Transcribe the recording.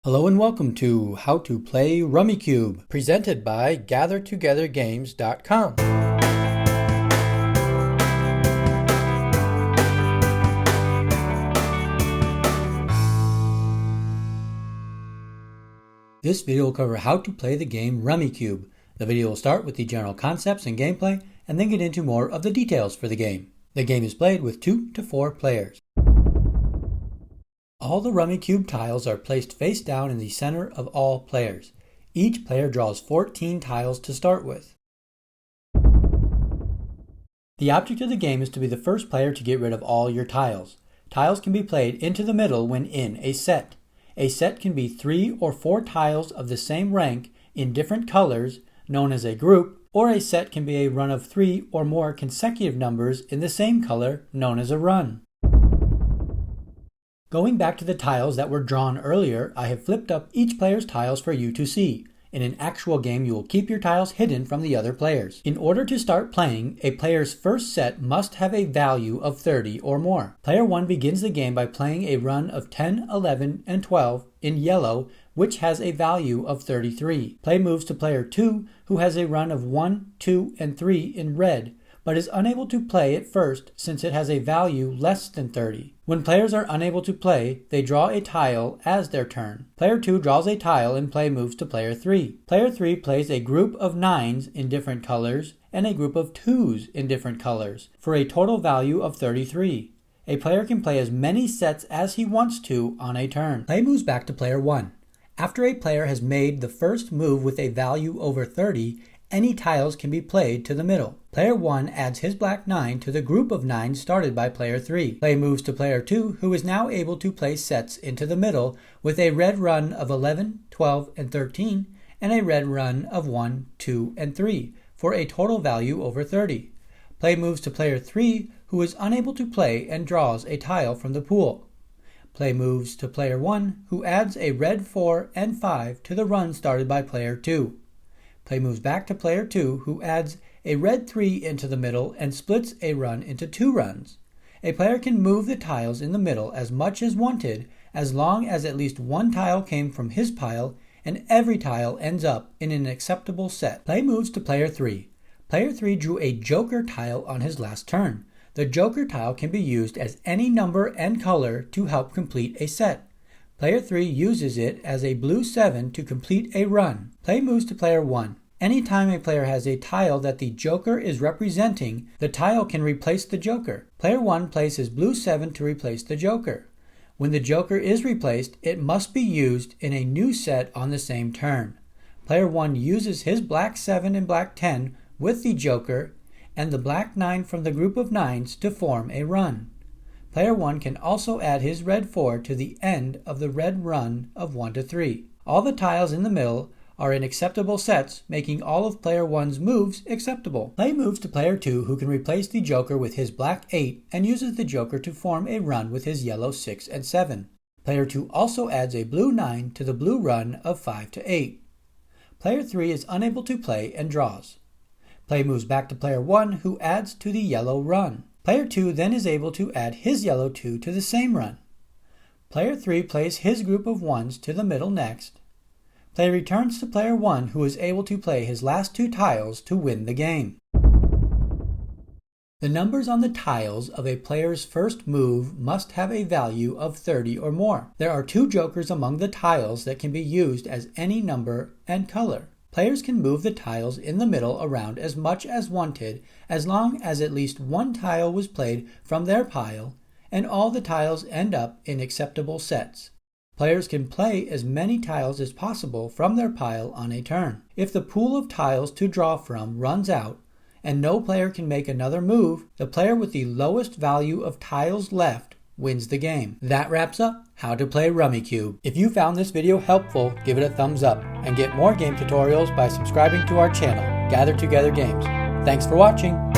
Hello and welcome to How to Play Rummikub, presented by GatherTogetherGames.com. This video will cover how to play the game Rummikub. The video will start with the general concepts and gameplay, and then get into more of the details for the game. The game is played with 2 to 4 players. All the Rummikub tiles are placed face down in the center of all players. Each player draws 14 tiles to start with. The object of the game is to be the first player to get rid of all your tiles. Tiles can be played into the middle when in a set. A set can be 3 or 4 tiles of the same rank in different colors, known as a group, or a set can be a run of 3 or more consecutive numbers in the same color, known as a run. Going back to the tiles that were drawn earlier, I have flipped up each player's tiles for you to see. In an actual game, you will keep your tiles hidden from the other players. In order to start playing, a player's first set must have a value of 30 or more. Player 1 begins the game by playing a run of 10, 11, and 12 in yellow, which has a value of 33. Play moves to player 2, who has a run of 1, 2, and 3 in red, but is unable to play at first since it has a value less than 30. When players are unable to play, they draw a tile as their turn. Player 2 draws a tile and play moves to player 3. Player 3 plays a group of 9s in different colors and a group of 2s in different colors for a total value of 33. A player can play as many sets as he wants to on a turn. Play moves back to player 1. After a player has made the first move with a value over 30, any tiles can be played to the middle. Player 1 adds his black 9 to the group of 9 started by player 3. Play moves to player 2, who is now able to place sets into the middle with a red run of 11, 12, and 13, and a red run of 1, 2, and 3, for a total value over 30. Play moves to player 3, who is unable to play and draws a tile from the pool. Play moves to player 1, who adds a red 4 and 5 to the run started by player 2. Play moves back to player 2, who adds a red 3 into the middle and splits a run into 2 runs. A player can move the tiles in the middle as much as wanted, as long as at least one tile came from his pile and every tile ends up in an acceptable set. Play moves to player 3. Player 3 drew a joker tile on his last turn. The joker tile can be used as any number and color to help complete a set. Player 3 uses it as a blue 7 to complete a run. Play moves to player 1. Anytime a player has a tile that the joker is representing, the tile can replace the joker. Player 1 plays his blue 7 to replace the joker. When the joker is replaced, it must be used in a new set on the same turn. Player 1 uses his black 7 and black 10 with the joker and the black 9 from the group of 9s to form a run. Player 1 can also add his red 4 to the end of the red run of 1 to 3. All the tiles in the middle are in acceptable sets, making all of player 1's moves acceptable. Play moves to player 2, who can replace the joker with his black 8 and uses the joker to form a run with his yellow 6 and 7. Player 2 also adds a blue 9 to the blue run of 5 to 8. Player 3 is unable to play and draws. Play moves back to player 1, who adds to the yellow run. Player 2 then is able to add his yellow 2 to the same run. Player 3 plays his group of 1s to the middle next. Play returns to player 1, who is able to play his last 2 tiles to win the game. The numbers on the tiles of a player's first move must have a value of 30 or more. There are 2 jokers among the tiles that can be used as any number and color. Players can move the tiles in the middle around as much as wanted, as long as at least one tile was played from their pile, and all the tiles end up in acceptable sets. Players can play as many tiles as possible from their pile on a turn. If the pool of tiles to draw from runs out, and no player can make another move, the player with the lowest value of tiles left wins the game. That wraps up How to Play Rummikub. If you found this video helpful, give it a thumbs up, and get more game tutorials by subscribing to our channel, Gather Together Games. Thanks for watching.